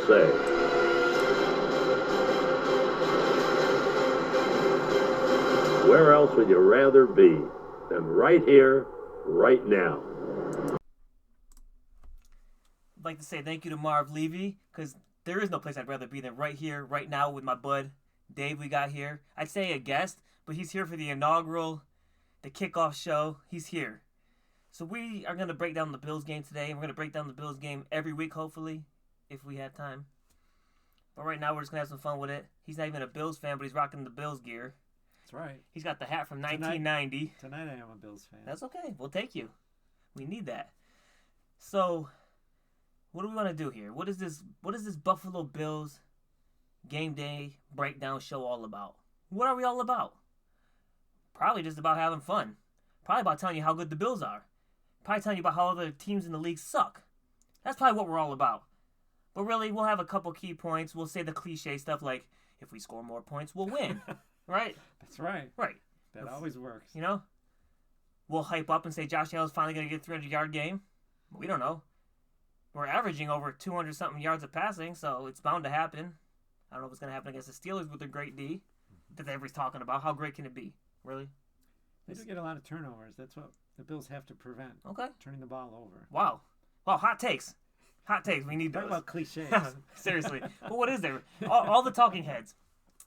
say. Where else would you rather be than right here, right now? I'd like to say thank you to Marv Levy, because there is no place I'd rather be than right here, right now with my bud Dave we got here. I'd say a guest, but he's here for the kickoff show. He's here. So we are going to break down the Bills game today, and we're going to break down the Bills game every week, hopefully, if we have time. But right now, we're just going to have some fun with it. He's not even a Bills fan, but he's rocking the Bills gear. That's right. He's got the hat from 1990. Tonight I am a Bills fan. That's okay. We'll take you. We need that. So, what do we want to do here? What is this Buffalo Bills game day breakdown show all about? What are we all about? Probably just about having fun. Probably about telling you how good the Bills are. Probably telling you about how other teams in the league suck. That's probably what we're all about. But really, we'll have a couple key points. We'll say the cliche stuff like, if we score more points, we'll win. Right? That's right. Right. That always works. You know? We'll hype up and say Josh Allen's finally going to get a 300-yard game. We don't know. We're averaging over 200-something yards of passing, so it's bound to happen. I don't know if it's going to happen against the Steelers with their great D that everybody's talking about. How great can it be? Really? They do get a lot of turnovers. That's what the Bills have to prevent. Okay. Turning the ball over. Wow. Well, hot takes. Hot takes. We need those. Talk about cliches. Seriously. But what is there? All the talking heads.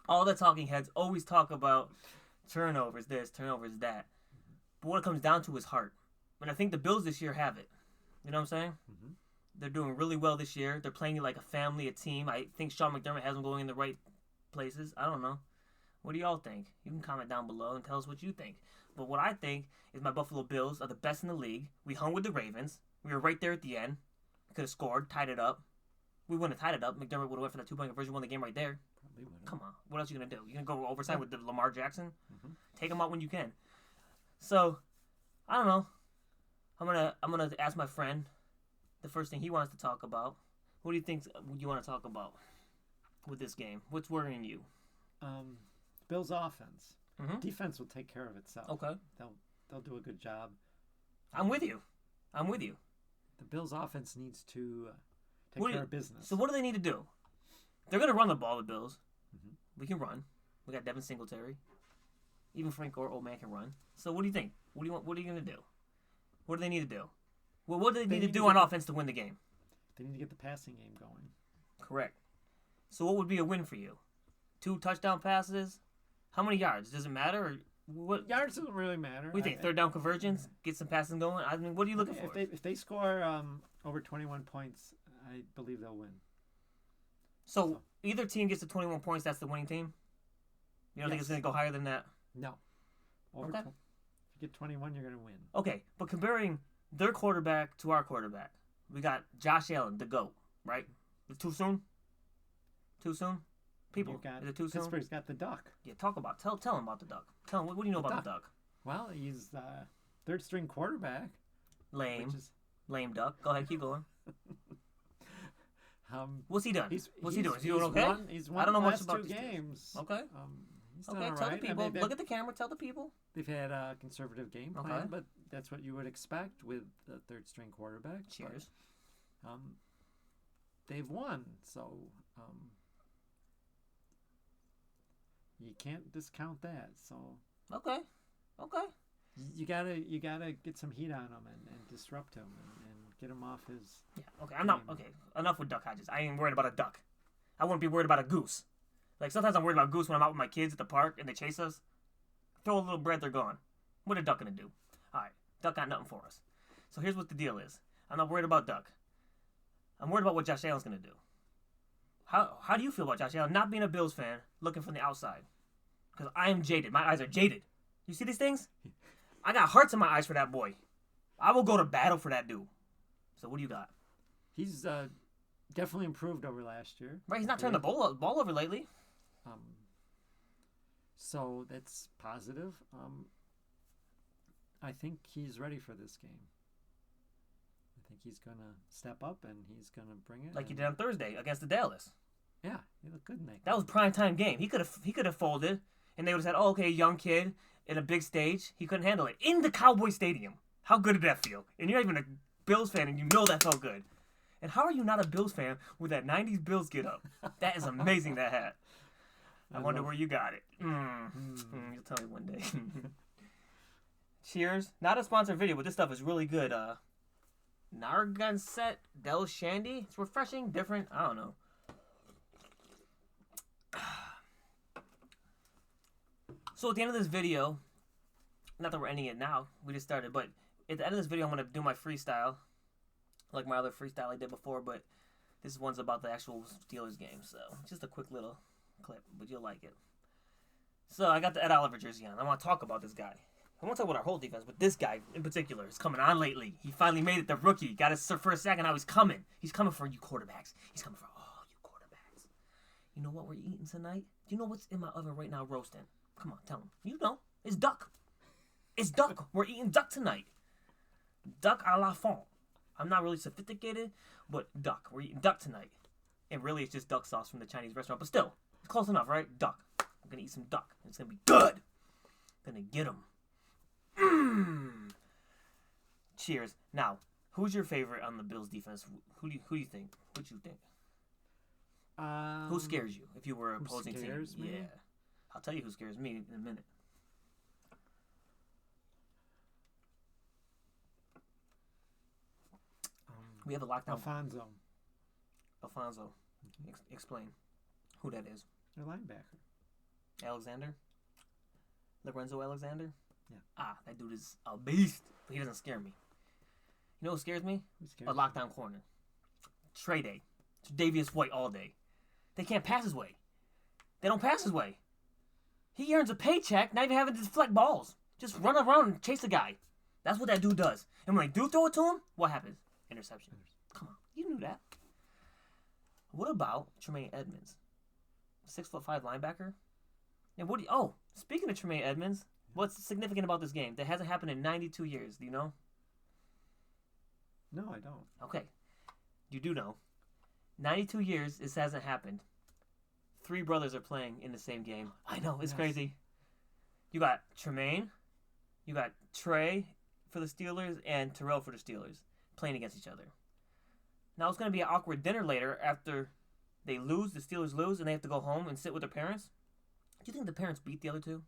All the talking heads always talk about turnovers this, turnovers that. But what it comes down to is heart. And I think the Bills this year have it. You know what I'm saying? Mm-hmm. They're doing really well this year. They're playing like a family, a team. I think Sean McDermott has them going in the right places. I don't know. What do y'all think? You can comment down below and tell us what you think. But what I think is my Buffalo Bills are the best in the league. We hung with the Ravens. We were right there at the end. Could have scored, tied it up. We wouldn't have tied it up. McDermott would have went for that 2-point conversion, won the game right there. Probably wouldn't. Come on. What else are you going to do? You going to go overtime with the Lamar Jackson? Mm-hmm. Take him out when you can. So, I don't know. I'm gonna ask my friend the first thing he wants to talk about. What do you think you want to talk about with this game? What's worrying you? Bills offense. Mm-hmm. Defense will take care of itself. Okay. They'll do a good job. I'm with you. The Bills offense needs to take care of business. So what do they need to do? They're going to run the ball, the Bills. Mm-hmm. We can run. We got Devin Singletary. Even Frank Gore, old man, can run. So what do you think? What are you going to do? What do they need to do? Well, what do they need to do on offense to win the game? They need to get the passing game going. Correct. So what would be a win for you? 2 touchdown passes? How many yards? Does it matter? Or what? Yards doesn't really matter. What do you think? Third down conversions? Get some passing going? I mean, what are you looking for? If they score over 21 points, I believe they'll win. So either team gets to 21 points, that's the winning team? You don't think it's going to go higher than that? No. If you get 21, you're going to win. Okay, but comparing their quarterback to our quarterback, we got Josh Allen, the GOAT, right? Is it too soon? Too soon? People, is it too soon? Pittsburgh's got the Duck. Yeah, tell him about the Duck. Tell him, what do you know about the Duck? Well, he's third string quarterback. Lame Duck. Go ahead, keep going. What's he done? What's he doing? Is he doing okay? He's won I don't know the much last about 2 games. Okay. He's done Okay, all tell the right. people. Look at the camera. Tell the people. They've had a conservative game plan, Okay. but that's what you would expect with the third string quarterback. Cheers. But, they've won, so you can't discount that. So Okay. you gotta get some heat on him and disrupt him and get him off his. Yeah. Okay. I'm not. Okay. Enough with Duck Hodges. I ain't worried about a duck. I wouldn't be worried about a goose. Like sometimes I'm worried about a goose when I'm out with my kids at the park and they chase us. Throw a little bread, they're gone. What a duck gonna do? All right. Duck got nothing for us. So here's what the deal is. I'm not worried about Duck. I'm worried about what Josh Allen's gonna do. How do you feel about Josh Allen not being a Bills fan, looking from the outside? Because I am jaded. My eyes are jaded. You see these things? I got hearts in my eyes for that boy. I will go to battle for that dude. So what do you got? He's definitely improved over last year. Right, he's not turned the ball over lately. So that's positive. I think he's ready for this game. I think he's going to step up and he's going to bring it. Like he did on Thursday against the Dallas. Yeah, he looked good in that game. That was prime time game. He could have folded, and they would have said, "Oh, okay, young kid in a big stage, he couldn't handle it in the Cowboy Stadium." How good did that feel? And you're not even a Bills fan, and you know that felt good. And how are you not a Bills fan with that 90s Bills get up? That is amazing, that hat. I wonder where you got it. You'll tell me one day. Cheers. Not a sponsored video, but this stuff is really good. Narragansett Del Shandy. It's refreshing, different. I don't know. So at the end of this video, not that we're ending it now, we just started, but at the end of this video, I'm going to do my freestyle, like my other freestyle I did before, but this one's about the actual Steelers game, so just a quick little clip, but you'll like it. So I got the Ed Oliver jersey on. I want to talk about this guy. I want to talk about our whole defense, but this guy in particular is coming on lately. He finally made it, the rookie. Got his first sack, and now he's coming. He's coming for you quarterbacks. He's coming for all you quarterbacks. You know what we're eating tonight? Do you know what's in my oven right now roasting? Come on, tell him. You know. It's duck. It's duck. We're eating duck tonight. Duck à la fond. I'm not really sophisticated, but duck. We're eating duck tonight. And really, it's just duck sauce from the Chinese restaurant. But still, it's close enough, right? Duck. I'm going to eat some duck. It's going to be good. I'm going to get them. Cheers. Now, who's your favorite on the Bills defense? Who do you think? What you think? Who scares you if you were opposing team? Me? Yeah. I'll tell you who scares me in a minute. We have a lockdown. Alfonso. Explain who that is. Their linebacker. Alexander? Lorenzo Alexander? Yeah. That dude is a beast. But he doesn't scare me. You know what scares me? A lockdown corner. Trey Day. Davius White all day. They can't pass his way. They don't pass his way. He earns a paycheck, not even having to deflect balls. Just run around and chase the guy. That's what that dude does. And when they do throw it to him, what happens? Interception. Come on. You knew that. What about Tremaine Edmonds? 6'5" linebacker? And speaking of Tremaine Edmonds, what's significant about this game? That hasn't happened in 92 years. Do you know? No, I don't. Okay. You do know. 92 years, this hasn't happened. 3 brothers are playing in the same game. I know, it's crazy. You got Tremaine, you got Trey for the Steelers, and Terrell for the Steelers playing against each other. Now it's going to be an awkward dinner later after the Steelers lose, and they have to go home and sit with their parents. Do you think the parents beat the other two?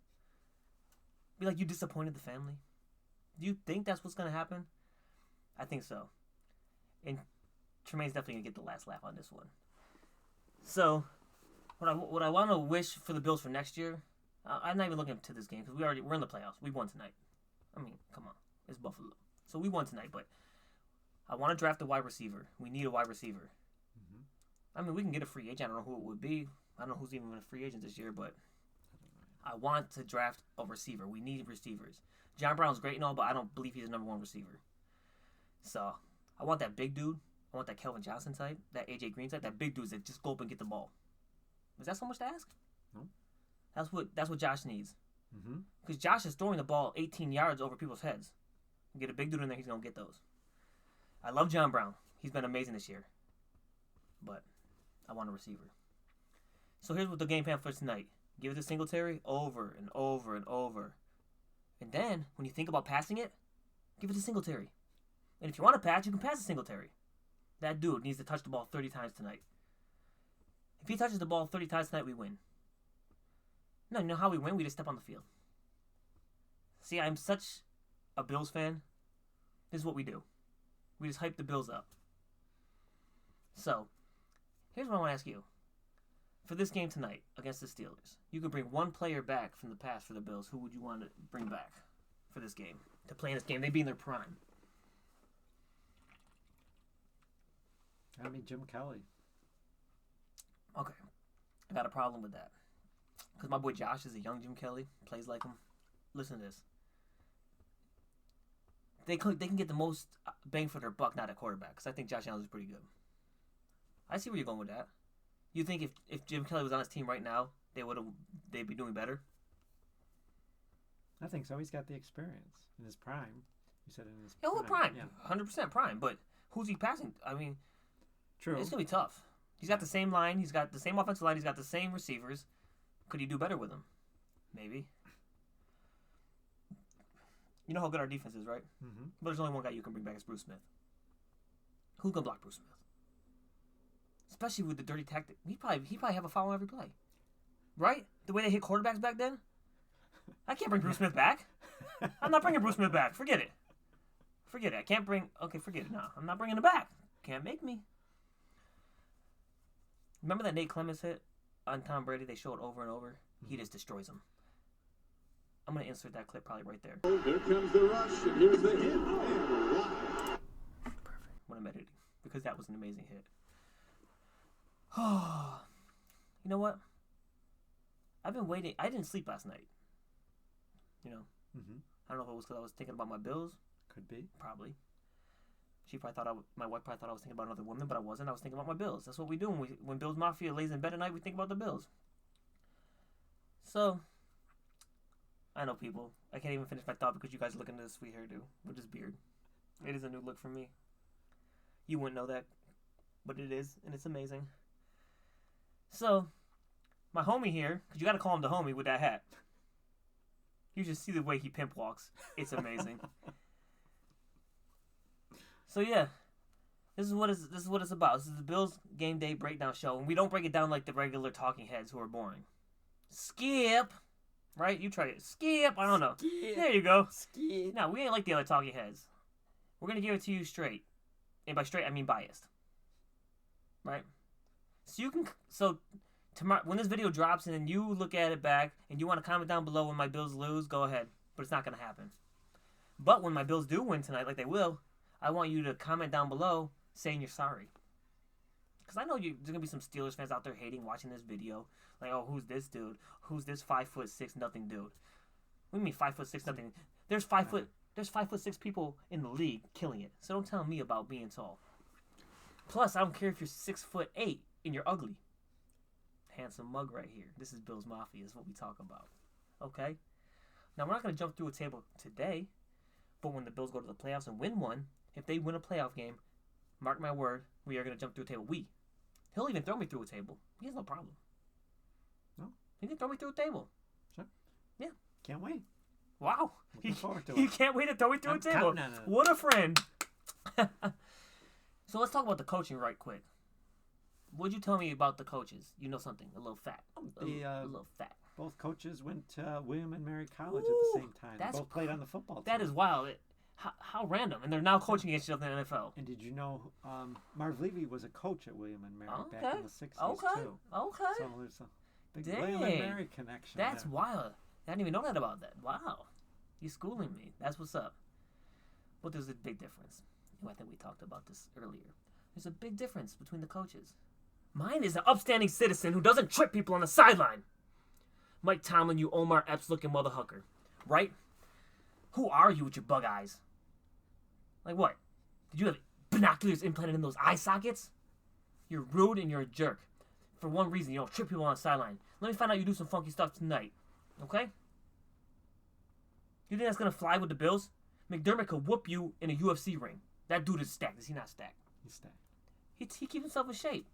Be like, you disappointed the family? Do you think that's what's going to happen? I think so. And Tremaine's definitely going to get the last laugh on this one. So, what I want to wish for the Bills for next year, I'm not even looking to this game because we're in the playoffs. We won tonight. I mean, come on. It's Buffalo. So we won tonight, but I want to draft a wide receiver. We need a wide receiver. Mm-hmm. I mean, we can get a free agent. I don't know who it would be. I don't know who's even a free agent this year, but I want to draft a receiver. We need receivers. John Brown's great and all, but I don't believe he's the number 1 receiver. So I want that big dude. I want that Kelvin Johnson type, that AJ Green type, that big dude that just go up and get the ball. Is that so much to ask? No. That's what Josh needs. Mm-hmm. Because Josh is throwing the ball 18 yards over people's heads. Get a big dude in there, he's going to get those. I love John Brown. He's been amazing this year. But I want a receiver. So here's what the game plan for tonight. Give it to Singletary over and over and over. And then, when you think about passing it, give it to Singletary. And if you want to pass, you can pass to Singletary. That dude needs to touch the ball 30 times tonight. If he touches the ball 30 times tonight, we win. No, you know how we win? We just step on the field. See, I'm such a Bills fan. This is what we do. We just hype the Bills up. So, here's what I want to ask you. For this game tonight against the Steelers, you could bring one player back from the past for the Bills. Who would you want to bring back for this game? To play in this game. They'd be in their prime. I mean, Jim Kelly. Okay. I got a problem with that. Because my boy Josh is a young Jim Kelly. Plays like him. Listen to this. They can get the most bang for their buck, not at quarterback. Because I think Josh Allen is pretty good. I see where you're going with that. You think if Jim Kelly was on his team right now, they'd be doing better? I think so. He's got the experience in his prime. You said in his prime. Yeah. 100% prime. But who's he passing? I mean, true. It's going to be tough. He's got the same line. He's got the same offensive line. He's got the same receivers. Could he do better with them? Maybe. You know how good our defense is, right? Mm-hmm. But there's only one guy you can bring back is Bruce Smith. Who can block Bruce Smith? especially with the dirty tactic. He probably have a foul on every play, right? The way they hit quarterbacks back then. I can't bring Bruce Smith back. I'm not bringing Bruce Smith back. Forget it. Forget it. I can't bring. Okay, forget it. No, I'm not bringing it back. Can't make me. Remember that Nate Clemens hit on Tom Brady? They show it over and over. He just destroys him. I'm gonna insert that clip probably right there. Here comes the rush, and here's the hit. Perfect. When I'm editing, because that was an amazing hit. Oh, you know what? I've been waiting. I didn't sleep last night. You know, I don't know if it was because I was thinking about my bills. Could be. Probably. She probably thought my wife probably thought I was thinking about another woman, but I wasn't. I was thinking about my bills. That's what we do when Bills Mafia lays in bed at night. We think about the bills. So, I know people. I can't even finish my thought because you guys are looking at this sweet hairdo with this beard. It is a new look for me. You wouldn't know that, but it is, and it's amazing. So, my homie here, because you got to call him the homie with that hat. You just see the way he pimp walks. It's amazing. So yeah, this is what it's about. This is the Bills Game Day breakdown show, and we don't break it down like the regular talking heads who are boring. Skip, right? You try it. Skip. I don't know. Skip. There you go. Skip. No, we ain't like the other talking heads. We're gonna give it to you straight, and by straight I mean biased. Right? So you can tomorrow when this video drops and then you look at it back and you want to comment down below when my Bills lose, go ahead. But it's not gonna happen. But when my Bills do win tonight, like they will, I want you to comment down below saying you're sorry. Because I know there's going to be some Steelers fans out there hating watching this video. Like, oh, who's this dude? Who's this 5'6" nothing dude? What do you mean 5'6" nothing? There's 5'6" people in the league killing it. So don't tell me about being tall. Plus, I don't care if you're 6'8" and you're ugly. Handsome mug right here. This is Bills Mafia is what we talk about. Okay? Now, we're not going to jump through a table today. But when the Bills go to the playoffs and win one, if they win a playoff game, mark my word, we are going to jump through a table. He'll even throw me through a table. He has no problem. No? He can throw me through a table. Sure. Yeah. Can't wait. Wow. Looking forward to He it. can't wait to throw me through a table. What a friend. So let's talk about the coaching right quick. What'd you tell me about the coaches? You know something. A little fat. A little fat. Both coaches went to William and Mary College at the same time. They both played on the football team. That is wild. How random. And they're now coaching against each other in the NFL. And did you know Marv Levy was a coach at William and Mary back in the 60s, too. Okay. So there's a big William and Mary connection That's there. wild. I didn't even know that about that. Wow. You're schooling me. That's what's up. But there's a big difference. I think we talked about this earlier. There's a big difference between the coaches. Mine is an upstanding citizen who doesn't trip people on the sideline. Mike Tomlin, you Omar Epps-looking motherfucker. Right? Who are you with your bug eyes? Like what? Did you have binoculars implanted in those eye sockets? You're rude and you're a jerk. For one reason, you don't trip people on the sideline. Let me find out you do some funky stuff tonight. Okay? You think that's going to fly with the Bills? McDermott could whoop you in a UFC ring. That dude is stacked. Is he not stacked? He's stacked. He keeps himself in shape.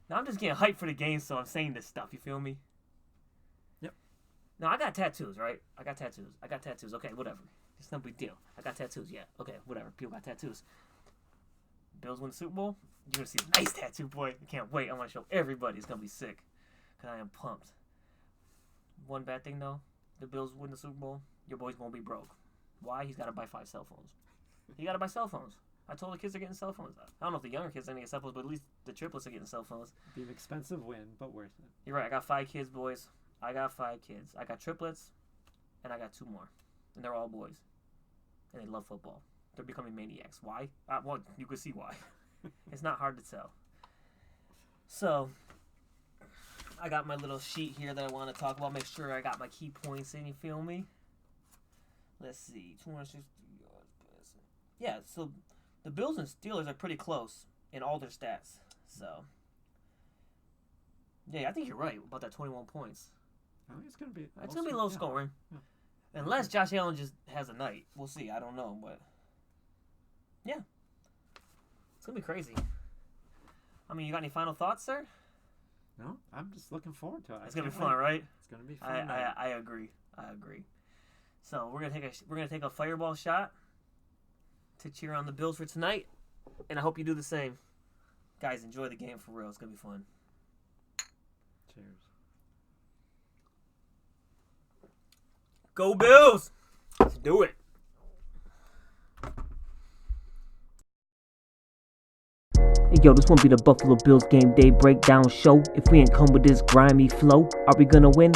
Now, I'm just getting hyped for the game, so I'm saying this stuff. You feel me? Yep. Now, I got tattoos, right? I got tattoos. Okay, whatever. It's no big deal. I got tattoos, yeah. Okay, whatever. People got tattoos. Bills win the Super Bowl. You're going to see a nice tattoo, boy. I can't wait. I want to show everybody. It's going to be sick. Because I am pumped. One bad thing, though. The Bills win the Super Bowl. Your boy's going to be broke. Why? He's got to buy 5 cell phones. He got to buy cell phones. I told the kids are getting cell phones. I don't know if the younger kids are going to get cell phones, but at least the triplets are getting cell phones. Be an expensive win, but worth it. You're right. I got 5 kids, boys. I got 5 kids. I got triplets, and I got 2 more. And they're all boys. And they love football. They're becoming maniacs. Why? Well, you can see why. It's not hard to tell. So, I got my little sheet here that I want to talk about. Make sure I got my key points in. You feel me? Let's see. 260 yards passing. Yeah, so the Bills and Steelers are pretty close in all their stats. So, yeah, I think you're right about that 21 points. I think it's going to be... It's going to be low scoring. Yeah. Unless Josh Allen just has a night. We'll see. I don't know, but... Yeah. It's going to be crazy. I mean, you got any final thoughts, sir? No, I'm just looking forward to it. It's going to be fun, right? It's going to be fun. I agree. So, we're going to take a fireball shot to cheer on the Bills for tonight, and I hope you do the same. Guys, enjoy the game for real. It's gonna be fun. Cheers. Go Bills! Let's do it. Hey yo, this won't be the Buffalo Bills game day breakdown show. If we ain't come with this grimy flow, are we gonna win?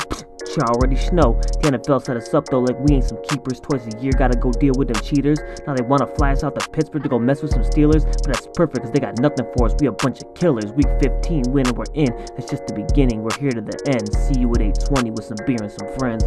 You already know. The NFL set us up though like we ain't some keepers. Twice a year gotta go deal with them cheaters. Now they wanna fly us out to Pittsburgh to go mess with some Steelers. But that's perfect cause they got nothing for us. We a bunch of killers. Week 15 win and we're in. That's just the beginning. We're here to the end. See you at 8:20 with some beer and some friends.